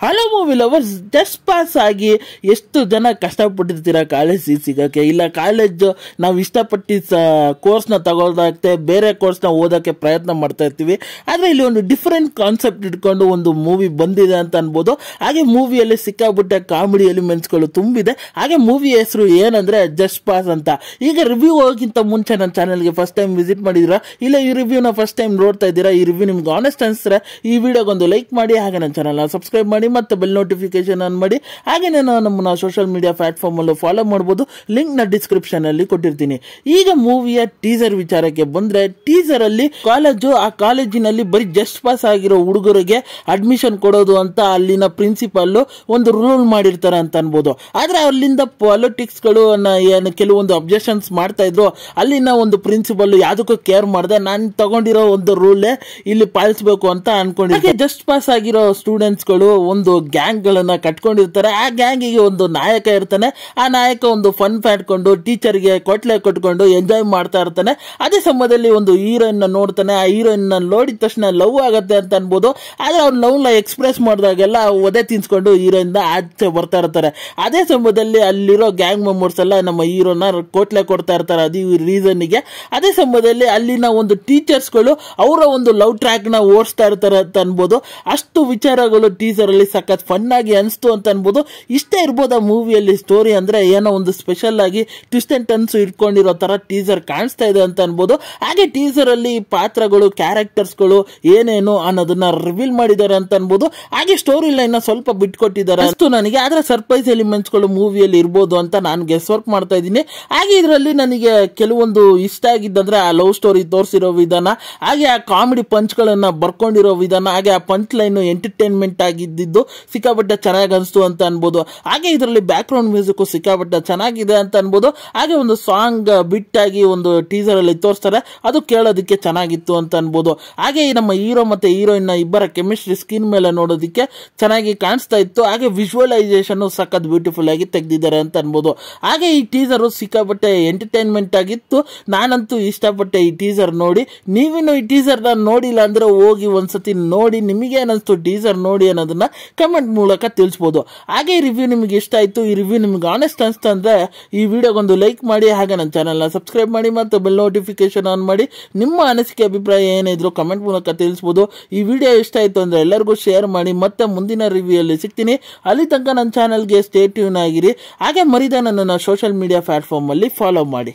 Hello movie lovers, just pass ಆಗಿ ಎಷ್ಟು ಜನ ಕಷ್ಟಪಟ್ಟಿರ್ತೀರ ಕಾಲೇಜ್ ಸೀಟ್ ಸಿಗೋಕ್ಕೆ. ಇಲ್ಲ ಕಾಲೇಜ್ ನಾವು ಇಷ್ಟಪಟ್ಟಿದ್ದ ಕೋರ್ಸ್ನ ತಗೊಳ್ದಾಗ್ತೆ ಬೇರೆ ಕೋರ್ಸ್ನ ಓದೋಕ್ಕೆ ಪ್ರಯತ್ನ ಮಾಡ್ತಾ ಇರ್ತೀವಿ. ಆದರೆ ಇಲ್ಲಿ ಒಂದು ಡಿಫ್ರೆಂಟ್ ಕಾನ್ಸೆಪ್ಟ್ ಇಟ್ಕೊಂಡು ಒಂದು ಮೂವಿ ಬಂದಿದೆ ಅಂತ ಅನ್ಬೋದು. ಹಾಗೆ ಮೂವಿಯಲ್ಲಿ ಸಿಕ್ಕಾಬಿಟ್ಟೆ ಕಾಮಿಡಿ ಎಲಿಮೆಂಟ್ಸ್ಗಳು ತುಂಬಿದೆ. ಹಾಗೆ ಮೂವಿ ಹೆಸರು ಏನಂದ್ರೆ ಜಸ್ಟ್ ಪಾಸ್ ಅಂತ. ಈಗ ರಿವ್ಯೂ ಹೋಗಿಂತ ಮುಂಚೆ ನನ್ನ ಚಾನಲ್ಗೆ ಫಸ್ಟ್ ಟೈಮ್ ವಿಸಿಟ್ ಮಾಡಿದಿರಾ, ಇಲ್ಲ ಈ ರಿವ್ಯೂನ ಫಸ್ಟ್ ಟೈಮ್ ನೋಡ್ತಾ ಇದ್ದೀರಾ, ಈ ರಿವ್ಯೂ ನಿಮ್ಗೆ ಆನೆಸ್ಟ್ ಅನಿಸಿದ್ರೆ ಈ ವಿಡಿಯೋಗೊಂದು ಲೈಕ್ ಮಾಡಿ, ಹಾಗೆ ನನ್ನ ಚಾನಲ್ನ ಸಬ್ಸ್ಕ್ರೈಬ್ ಮಾಡಿ ಮತ್ತೆ ಬೆಲ್ ನೋಟಿಫಿಕೇಶನ್ ಆನ್ ಮಾಡಿ. ಹಾಗೆ ನಮ್ಮನ್ನ ಸೋಷಿಯಲ್ ಮೀಡಿಯಾ ಪ್ಲಾಟ್ಫಾರ್ಮ್ ಅಲ್ಲೂ ಫಾಲೋ ಮಾಡಬಹುದು. ಲಿಂಕ್ ನ ಡಿಸ್ಕ್ರಿಪ್ಷನ್ ಅಲ್ಲಿ ಕೊಟ್ಟಿರ್ತೀನಿ. ಈಗ ಮೂವಿಯ ಟೀಸರ್ ವಿಚಾರಕ್ಕೆ ಬಂದ್ರೆ, ಟೀಸರ್ ಅಲ್ಲಿ ಆ ಕಾಲೇಜಿನಲ್ಲಿ ಬರೀ ಜಸ್ಟ್ ಪಾಸ್ ಆಗಿರೋ ಹುಡುಗರಿಗೆ ಅಡ್ಮಿಷನ್ ಕೊಡೋದು ಅಂತ ಅಲ್ಲಿನ ಪ್ರಿನ್ಸಿಪಾಲ್ ಒಂದು ರೂಲ್ ಮಾಡಿರ್ತಾರೆ ಅಂತ ಅನ್ಬೋದು. ಆದ್ರೆ ಅಲ್ಲಿಂದ ಪಾಲಿಟಿಕ್ಸ್ ಗಳು ಏನು ಕೆಲವೊಂದು ಅಬ್ಜೆಕ್ಷನ್ಸ್ ಮಾಡ್ತಾ ಇದ್ರು. ಅಲ್ಲಿನ ಒಂದು ಪ್ರಿನ್ಸಿಪಲ್ ಯಾವುದಕ್ಕೂ ಕೇರ್ ಮಾಡದೆ ನಾನು ತಗೊಂಡಿರೋ ಒಂದು ರೂಲ್ ಇಲ್ಲಿ ಪಾಲಿಸಬೇಕು ಅಂತ ಅನ್ಕೊಂಡಿದ್ದೆ. ಜಸ್ಟ್ ಪಾಸ್ ಆಗಿರೋ ಸ್ಟೂಡೆಂಟ್ಸ್ ಗಳು ಒಂದು ಗ್ಯಾಂಗ್ ಗಳನ್ನ ಕಟ್ಕೊಂಡಿರ್ತಾರೆ. ಆ ಗ್ಯಾಂಗಿಗೆ ಒಂದು ನಾಯಕ ಇರ್ತಾನೆ. ಆ ನಾಯಕ ಒಂದು ಫನ್ ಫ್ಯಾಟ್ಕೊಂಡು ಟೀಚರ್ಗೆ ಕೊಟ್ಲೆ ಕೊಟ್ಕೊಂಡು ಎಂಜಾಯ್ ಮಾಡ್ತಾ ಇರ್ತಾನೆ. ಅದೇ ಸಮಯದಲ್ಲಿ ಒಂದು ಹೀರೋಯಿನ್ ನೋಡ್ತಾನೆ. ಆ ಹೀರೋಯಿನ್ ನೋಡಿದ ತಕ್ಷಣ ಲವ್ ಆಗತ್ತೆ ಅಂತ ಅನ್ಬೋದು. ಆದ್ರೆ ಅವ್ರು ಲವ್ ನ ಎಕ್ಸ್ಪ್ರೆಸ್ ಮಾಡಿದಾಗೆಲ್ಲ ಒದೆ ತಿನ್ಸ್ಕೊಂಡು ಹೀರೋಯಿನ್ ಆಚೆ ಬರ್ತಾ ಇರ್ತಾರೆ. ಅದೇ ಸಮಯದಲ್ಲಿ ಅಲ್ಲಿರೋ ಗ್ಯಾಂಗ್ ಮೆಂಬರ್ಸ್ ಎಲ್ಲ ನಮ್ಮ ಹೀರೋನ ಕೋಟ್ಲೆ ಕೊಡ್ತಾ ಇರ್ತಾರೆ ಅದು ರೀಸನ್ಗೆ. ಅದೇ ಸಮಯದಲ್ಲಿ ಅಲ್ಲಿನ ಒಂದು ಟೀಚರ್ಸ್ ಗಳು ಅವರ ಒಂದು ಲವ್ ಟ್ರ್ಯಾಕ್ ನ ಓಡಿಸ್ತಾ ಇರ್ತಾರೆ ಅಂತ ಅನ್ಬೋದು. ಅಷ್ಟು ವಿಚಾರಗಳು ಟೀಸರ್ ಅಲ್ಲಿ ಸಖತ್ ಫನ್ ಆಗಿ ಅನಿಸ್ತು ಅಂತ ಅನ್ಬೋದು. ಇಷ್ಟೇ ಇರ್ಬೋದು ಆ ಮೂವಿಯಲ್ಲಿ ಸ್ಟೋರಿ ಅಂದ್ರೆ ಏನೋ ಒಂದು ಸ್ಪೆಷಲ್ ಆಗಿ ಟ್ವಿಸ್ಟ್ ಅಂಡ್ ಟರ್ನ್ಸ್ ಇಟ್ಕೊಂಡಿರೋ ತರ ಟೀಸರ್ ಕಾಣಿಸ್ತಾ ಇದೆ ಅಂತ ಅನ್ಬೋದು. ಹಾಗೆ ಟೀಸರ್ ಅಲ್ಲಿ ಪಾತ್ರಗಳು ಕ್ಯಾರೆಕ್ಟರ್ಸ್ ಗಳು ಏನೇನು ಅನ್ನೋದನ್ನ ರಿವೀಲ್ ಮಾಡಿದ್ದಾರೆ ಅಂತ ಅನ್ಬೋದು. ಹಾಗೆ ಸ್ಟೋರಿ ಲೈನ್ ಸ್ವಲ್ಪ ಬಿಟ್ಕೊಟ್ಟಿದ್ದಾರೆ ಅಷ್ಟು ನನಗೆ. ಆದ್ರೆ ಸರ್ಪ್ರೈಸ್ ಎಲಿಮೆಂಟ್ಸ್ ಗಳು ಮೂವಿಯಲ್ಲಿ ಇರ್ಬೋದು ಅಂತ ನಾನು ಗೆಸ್ ವರ್ಕ್ ಮಾಡ್ತಾ ಇದ್ದೀನಿ. ಹಾಗೆ ಇದರಲ್ಲಿ ನನಗೆ ಕೆಲವೊಂದು ಇಷ್ಟ ಆಗಿದ್ದಂದ್ರೆ ಆ ಲವ್ ಸ್ಟೋರಿ ತೋರಿಸಿರೋ ವಿಧಾನ, ಹಾಗೆ ಆ ಕಾಮಿಡಿ ಪಂಚ್ ಗಳನ್ನ ಬರ್ಕೊಂಡಿರೋ ವಿಧಾನ, ಹಾಗೆ ಆ ಪಂಚ್ ಲೈನ್ ಎಂಟರ್ಟೈನ್ಮೆಂಟ್ ಆಗಿದ್ದು ಸಿಕ್ಕಾಪಟ್ಟೆ ಚೆನ್ನಾಗಿ ಅನಿಸ್ತು ಅಂತ ಅನ್ಬೋದು. ಹಾಗೆ ಇದರಲ್ಲಿ ಬ್ಯಾಕ್ ಗ್ರೌಂಡ್ ಮ್ಯೂಸಿಕ್ ಸಿಕ್ಕಾಪಟ್ಟೆ ಚೆನ್ನಾಗಿದೆ ಅಂತ ಅನ್ಬೋದು. ಹಾಗೆ ಒಂದು ಸಾಂಗ್ ಬಿಟ್ ಆಗಿ ಒಂದು ಟೀಸರ್ ಅಲ್ಲಿ ತೋರಿಸ್ತಾರೆ, ಅದು ಕೇಳೋದಕ್ಕೆ ಚೆನ್ನಾಗಿತ್ತು ಅಂತ ಅನ್ಬೋದು. ಹಾಗೆ ನಮ್ಮ ಹೀರೋ ಮತ್ತೆ ಹೀರೋಯಿನ್ ಇಬ್ಬರ ಕೆಮಿಸ್ಟ್ರಿ ಸ್ಕ್ರೀನ್ ಮೇಲೆ ನೋಡೋದಕ್ಕೆ ಚೆನ್ನಾಗಿ ಕಾಣಿಸ್ತಾ ಇತ್ತು. ಹಾಗೆ ವಿಜುವಲೈಸೇಷನ್ ಸಖತ್ ಬ್ಯೂಟಿಫುಲ್ ಆಗಿ ತೆಗೆದಿದ್ದಾರೆ ಅಂತ ಅನ್ಬೋದು. ಹಾಗೆ ಈ ಟೀಸರ್ ಸಿಕ್ಕಾಪಟ್ಟೆ ಎಂಟರ್ಟೈನ್ಮೆಂಟ್ ಆಗಿತ್ತು. ನಾನಂತೂ ಇಷ್ಟಪಟ್ಟೆ ಈ ಟೀಸರ್ ನೋಡಿ. ನೀವಿನ್ನು ಈ ಟೀಸರ್ ನೋಡಿಲ್ಲ ಅಂದ್ರೆ ಹೋಗಿ ಒಂದ್ಸತಿ ನೋಡಿ, ನಿಮಗೆ ಏನಿಸ್ತು ಟೀಸರ್ ನೋಡಿ ಅನ್ನೋದನ್ನ ಕಮೆಂಟ್ ಮೂಲಕ ತಿಳಿಸಬಹುದು. ಹಾಗೆ ಈ ರಿವ್ಯೂ ನಿಮಗೆ ಇಷ್ಟ ಆಯ್ತು, ಈ ರಿವ್ಯೂ ನಿಮ್ಗೆ ಆನೆಸ್ಟ್ ಅನಿಸ್ತಾ ಅಂದ್ರೆ ಈ ವಿಡಿಯೋಗೊಂದು ಲೈಕ್ ಮಾಡಿ, ಹಾಗೆ ನನ್ನ ಚಾನಲ್ನ ಸಬ್ಸ್ಕ್ರೈಬ್ ಮಾಡಿ ಮತ್ತು ಬೆಲ್ ನೋಟಿಫಿಕೇಶನ್ ಆನ್ ಮಾಡಿ. ನಿಮ್ಮ ಅನಿಸಿಕೆ ಅಭಿಪ್ರಾಯ ಏನಿದ್ರು ಕಮೆಂಟ್ ಮೂಲಕ ತಿಳಿಸಬಹುದು. ಈ ವಿಡಿಯೋ ಇಷ್ಟ ಆಯ್ತು ಅಂದ್ರೆ ಎಲ್ಲರಿಗೂ ಶೇರ್ ಮಾಡಿ. ಮತ್ತೆ ಮುಂದಿನ ರಿವ್ಯೂ ಅಲ್ಲಿ ಸಿಗ್ತೀನಿ. ಅಲ್ಲಿ ತನಕ ನನ್ನ ಚಾನಲ್ಗೆ ಸ್ಟೇ ಟ್ಯೂನ್ ಆಗಿರಿ. ಹಾಗೆ ಮರಿದ ನನ್ನನ್ನು ಸೋಷಿಯಲ್ ಮೀಡಿಯಾ ಪ್ಲಾಟ್ಫಾರ್ಮ್ ಅಲ್ಲಿ ಫಾಲೋ ಮಾಡಿ.